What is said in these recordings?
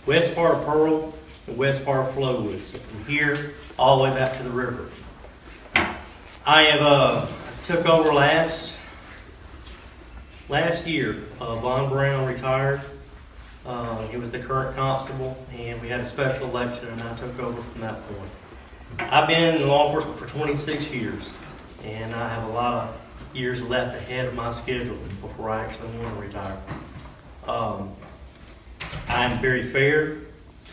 west part of Pearl and west part of Flowwood. So from here all the way back to the river. I have took over last year. Von Brown retired. He was the current constable, and we had a special election, and I took over from that point. I've been in law enforcement for 26 years, and I have a lot of years left ahead of my schedule before I actually want to retire. I'm very fair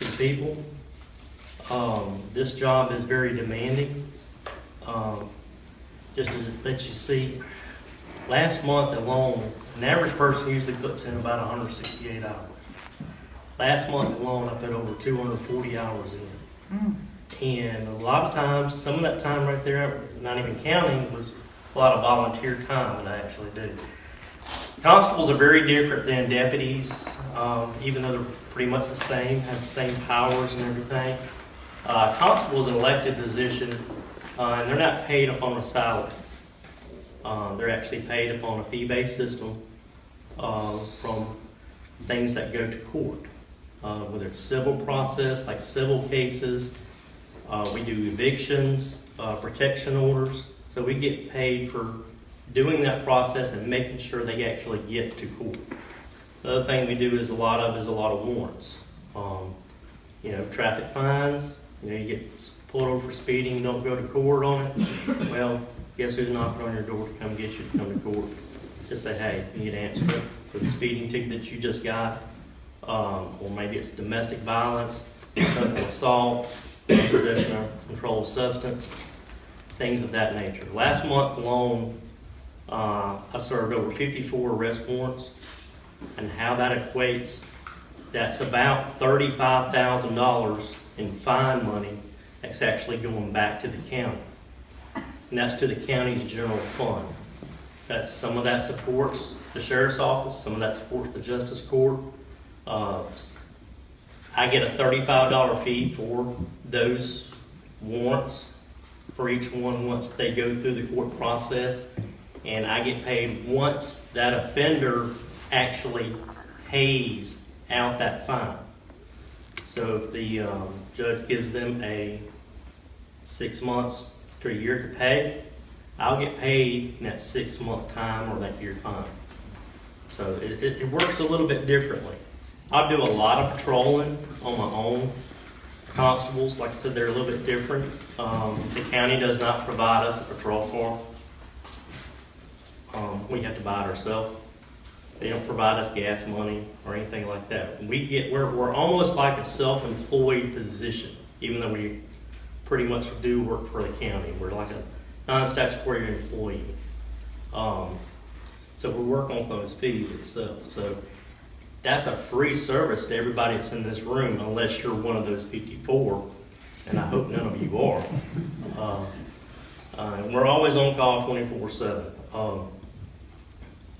to the people. This job is very demanding. Just as it lets you see, last month alone, an average person usually puts in about 168 hours. Last month alone, I put over 240 hours in. And a lot of times, some of that time right there, not even counting, was a lot of volunteer time that I actually do. Constables are very different than deputies, even though they're pretty much the same, has the same powers and everything. Constable is an elected position, and they're not paid upon a salary. They're actually paid upon a fee-based system from things that go to court. Whether it's civil process, like civil cases, we do evictions, protection orders. So we get paid for doing that process and making sure they actually get to court. The other thing we do is a lot of warrants. Traffic fines. You get pulled over for speeding, don't go to court on it. Well, guess who's knocking on your door to come get you to come to court? Just say, hey, you need to answer for the speeding ticket that you just got. Or maybe it's domestic violence, sexual assault, possession of controlled substance, things of that nature. Last month alone, I served over 54 arrest warrants, and how that equates, that's about $35,000 in fine money that's actually going back to the county. And that's to the county's general fund. Some of that supports the sheriff's office, some of that supports the justice court. I get a $35 fee for those warrants for each one once they go through the court process, and I get paid once that offender actually pays out that fine. So if the judge gives them a 6 months to a year to pay, I'll get paid in that 6 month time or that year time. So it works a little bit differently. I do a lot of patrolling on my own. Constables, like I said, they're a little bit different. The county does not provide us a patrol car. We have to buy it ourselves. They don't provide us gas money or anything like that. We're almost like a self-employed position, even though we pretty much do work for the county. We're like a non-statutory employee. So we work on those fees itself. So that's a free service to everybody that's in this room, unless you're one of those 54, and I hope none of you are. We're always on call 24/7.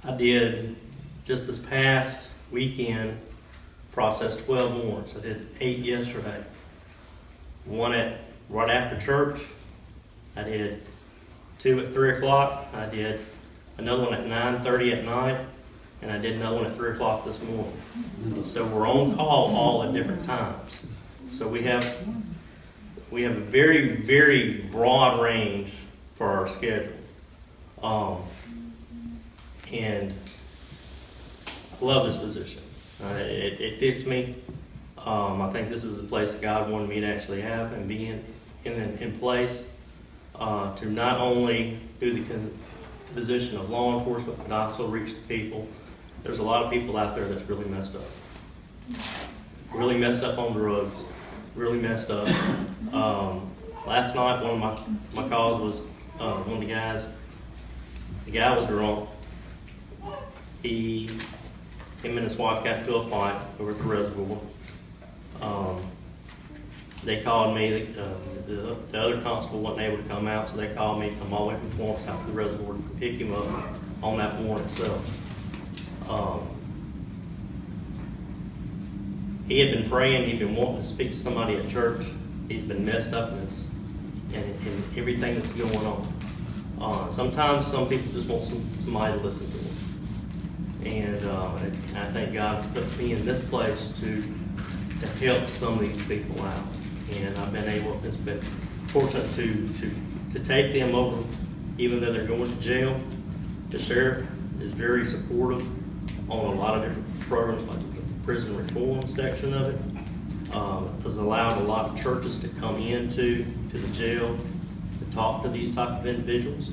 I did, just this past weekend, processed 12 warrants. I did 8 yesterday. One right after church. I did 2 at 3 o'clock. I did another one at 9:30 at night. And I did another one at 3 o'clock this morning. So we're on call all at different times. So we have a very, very broad range for our schedule. And I love this position. It fits me. I think this is the place that God wanted me to actually have and be in place to not only do the position of law enforcement, but also reach the people. There's a lot of people out there that's really messed up. Really messed up on drugs. Really messed up. Last night, one of my calls was one of the guys. The guy was drunk. Him and his wife got into a fight over at the reservoir. They called me. The other constable wasn't able to come out, so they called me to come all the way from Florence out to the reservoir to pick him up on that warrant itself. He had been praying. He'd been wanting to speak to somebody at church. He's been messed up in everything that's going on. Sometimes some people just want somebody to listen to them. And I think God puts me in this place to to help some of these people out. And I've been able, it's been fortunate to take them over, even though they're going to jail. The sheriff is very supportive on a lot of different programs, like the prison reform section of it. Has allowed a lot of churches to come into the jail to talk to these type of individuals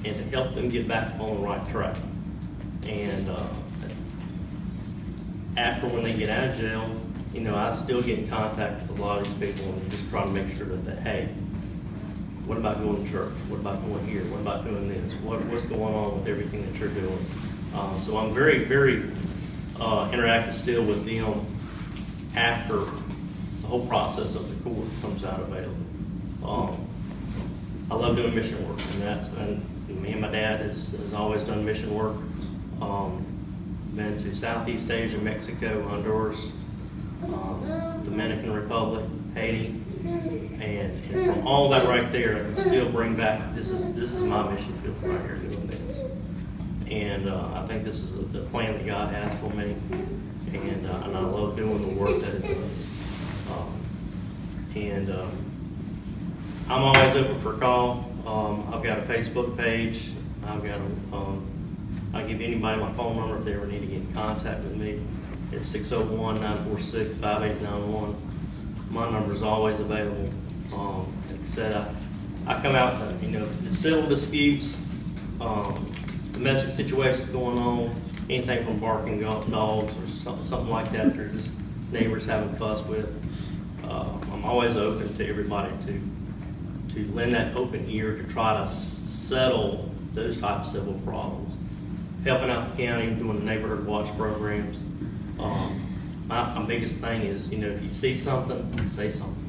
and to help them get back on the right track. And after when they get out of jail, you know, I still get in contact with a lot of these people and just try to make sure that hey, what about going to church? What about going here? What about doing this? What's going on with everything that you're doing? So I'm very, very interactive still with them after the whole process of the court comes out available. I love doing mission work, and me and my dad has always done mission work. Been to Southeast Asia, Mexico, Honduras, Dominican Republic, Haiti, and from all that right there, I can still bring back, this is my mission field right here doing this. And I think this is the plan that God has for me, and I love doing the work that it does. I'm always open for a call. I've got a Facebook page. I've got I'll give anybody my phone number if they ever need to get in contact with me. It's 601-946-5891. My number is always available. Like I said, I come out to, you know, the civil disputes, domestic situations going on, anything from barking dogs or something like that, or just neighbors having fuss with. I'm always open to everybody to lend that open ear to try to settle those types of civil problems. Helping out the county, doing the neighborhood watch programs. My biggest thing is, you know, if you see something, say something.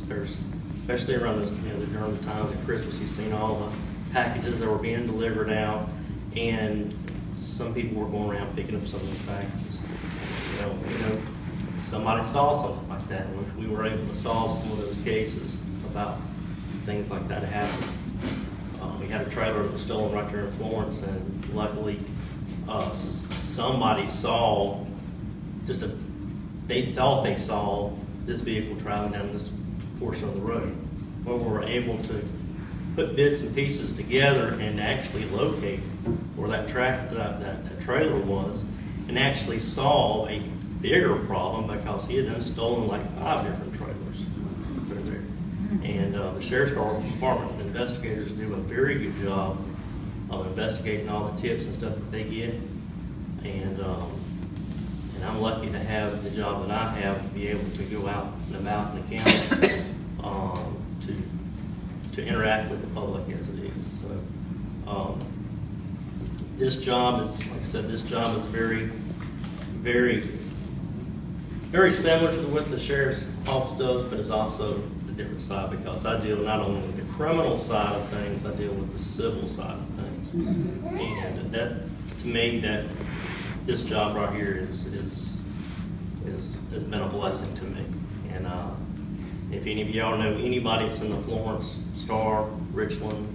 There's especially around those, you know, during the times of Christmas, you've seen all the packages that were being delivered out, and some people were going around picking up some of those packages. You know, somebody saw something like that, and we were able to solve some of those cases about things like that happening. We had a trailer that was stolen right there in Florence, and luckily somebody saw they thought they saw this vehicle traveling down this portion of the road. Well, we were able to put bits and pieces together and actually locate where that trailer was, and actually solve a bigger problem because he had done stolen like 5 different trailers through there. And the Sheriff's Department investigators do a very good job of investigating all the tips and stuff that they get. And I'm lucky to have the job that I have to be able to go out and about in the county to interact with the public as it is. So this job is, like I said, this job is very, very, very similar to what the sheriff's office does, but it's also a different side because I deal not only with the criminal side of things, I deal with the civil side of things. And that, to me, that this job right here has been a blessing to me. And if any of y'all know anybody that's in the Florence, Star, Richland,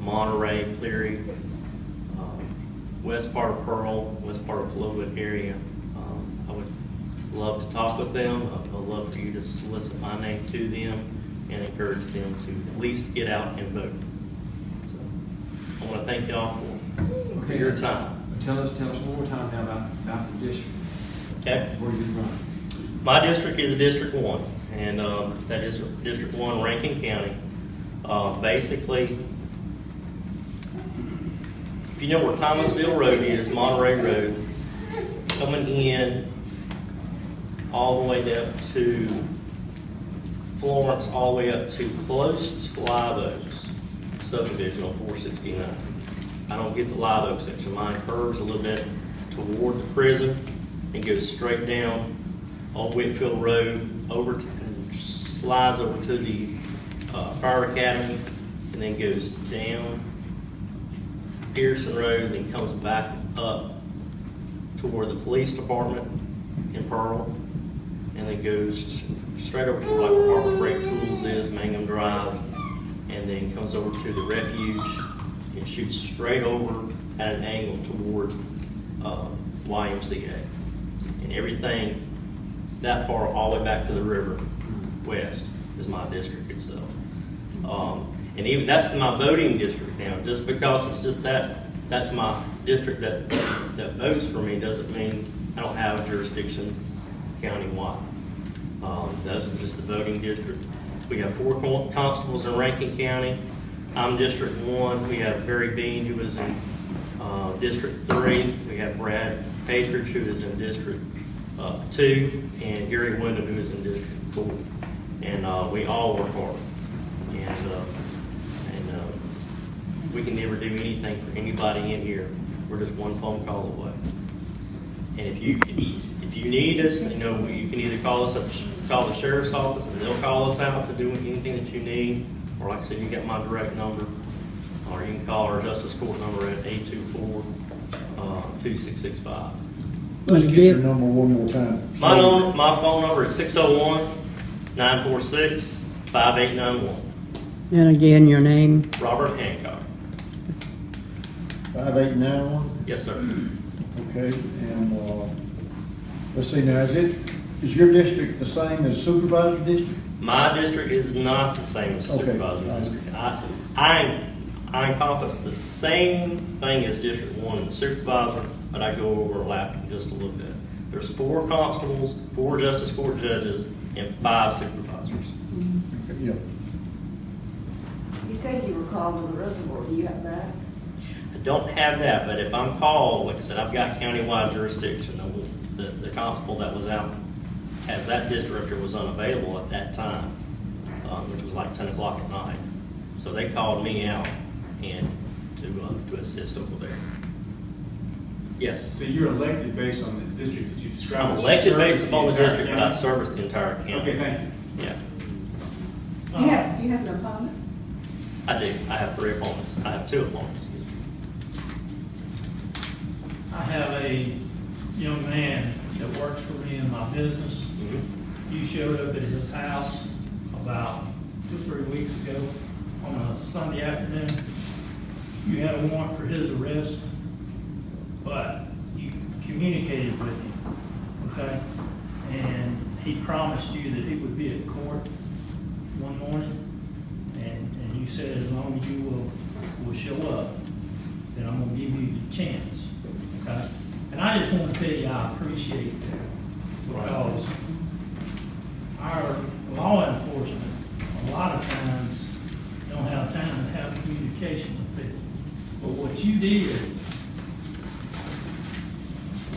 Monterey, Cleary, west part of Pearl, west part of Flowood area, I would love to talk with them. I'd love for you to solicit my name to them and encourage them to at least get out and vote. So I want to thank y'all for your time. Tell us one more time now about the district. Okay. Where you run. My district is District 1, and that is District 1, Rankin County. Basically, if you know where Thomasville Road is, Monterey Road, coming in all the way up to Florence, all the way up to close to Live Oaks subdivision on 469. I don't get the Live Oak section. Mine curves a little bit toward the prison and goes straight down on Whitfield Road over to, and slides over to the Fire Academy, and then goes down Pearson Road, and then comes back up toward the police department in Pearl, and then goes straight over to like where Harbor Freight Tools is, Mangum Drive, and then comes over to the refuge and shoots straight over at an angle toward YMCA. And everything that far all the way back to the river west is my district itself. And even that's my voting district now. Just because it's just that's my district that votes for me doesn't mean I don't have a jurisdiction countywide. Those are just the voting district. We have 4 constables in Rankin County. I'm District 1. We have Barry Bean, who is in District 3. We have Brad Patridge, who is in District 2, and Gary Wyndham, who is in District 4. And we all work hard. And we can never do anything for anybody in here. We're just one phone call away. And if you need us, you know, you can either call the sheriff's office, and they'll call us out to do anything that you need. Or like I said, you get my direct number, or you can call our justice court number at 824-2665. Let's get your number one more time. My phone number is 601-946-5891. And again, your name? Robert Hancock. 5891? Yes, sir. Okay, and, let's see now, is your district the same as supervisor district? My district is not the same as Okay. supervisor district. I encompass the same thing as District 1 and supervisor, but I go overlapping just a little bit. There's 4 constables, 4 justice court judges, and 5 supervisors. Yeah. You said you were called to the reservoir. Do you have that? I don't have that, but if I'm called, like I said, I've got countywide jurisdiction. The constable that was out as that district was unavailable at that time, which was like 10 o'clock at night. So they called me out and to assist over there. Yes. So you're elected based on the district that you described? I'm as elected service based upon the entire district, but I county? service the entire county. Okay, thank you. Yeah, Do you have an opponent? I do. I have 3 opponents. I have 2 opponents. I have a young man that works for me in my business. Mhm. You showed up at his house about 2 or 3 weeks ago on a Sunday afternoon. You had a warrant for his arrest, but you communicated with him, okay? And he promised you that he would be at court one morning, and you said as long as you will show up, then I'm gonna give you the chance, okay? And I just want to tell you I appreciate that, because our law enforcement a lot of times don't have time to have communication with people. But what you did,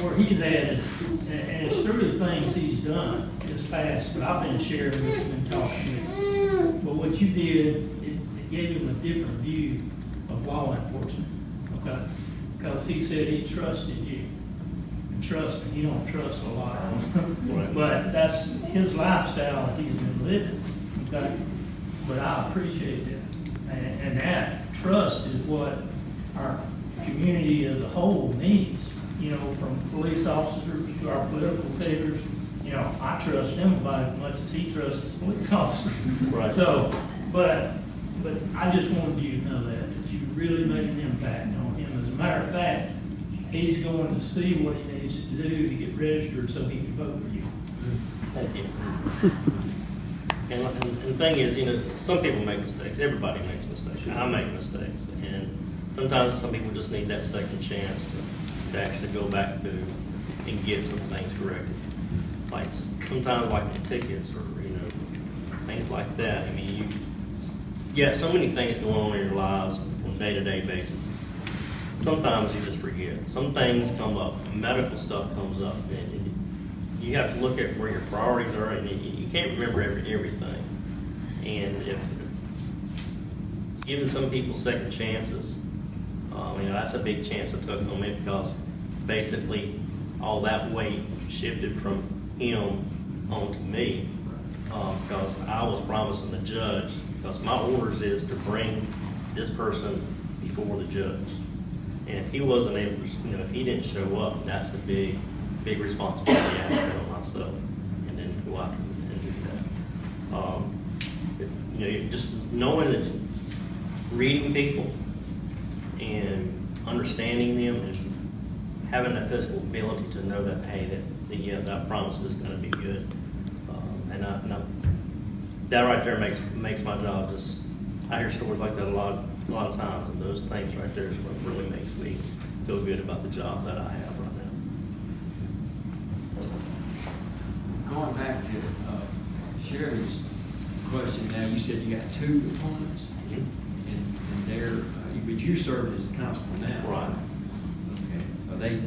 where he's at is, and it's through the things he's done this past, but I've been sharing with him and talking with him. But what you did, it gave him a different view of law enforcement, okay? Because he said he trusted you. And trust me, he don't trust a lot of them. Right. But that's his lifestyle that he's been living, okay? But I appreciate that. And that trust is what our community as a whole needs, you know, from police officers to our political figures. You know, I trust him about as much as he trusts his police officers. Right. So, but I just wanted you to know that you really made an impact on him. As a matter of fact, he's going to see what he needs to do to get registered so he can vote for you. Thank you. And the thing is, you know, some people make mistakes. Everybody makes mistakes. I make mistakes. And sometimes some people just need that second chance to actually go back to and get some things corrected. Like sometimes like the tickets or, you know, things like that. I mean, you got so many things going on in your lives on a day-to-day basis. Sometimes you just forget. Some things come up. Medical stuff comes up. And you have to look at where your priorities are, and you can't remember everything. And if giving some people second chances, you know, that's a big chance I took on me, because basically all that weight shifted from him onto me, because I was promising the judge, because my orders is to bring this person before the judge. And if he wasn't able to, you know, if he didn't show up, that's a big responsibility I have to put on myself, and then go out and do that. It's, you know, just knowing that, reading people and understanding them and having that physical ability to know that, hey, that promise is going to be good. That right there makes my job just, I hear stories like that a lot of times, and those things right there is what really makes me feel good about the job that I have right now. Going back to Sherry's question now, you said you got 2 opponents, and they're, but you serve as a constable now. Right. Okay. Are they?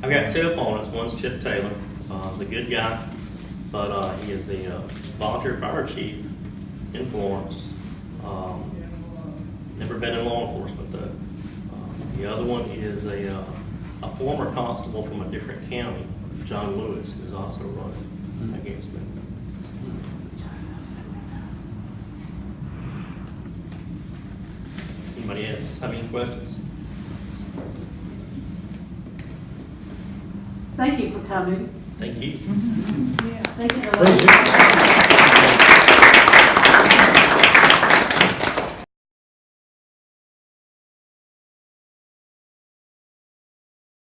I've got 2 opponents. One's Chip Taylor. He's a good guy, but he is the volunteer fire chief in Florence. Never been in law enforcement though. The other one is a former constable from a different county, John Lewis, who's also running against me. Anybody else have any questions? Thank you for coming. Thank you. Thank you. Appreciate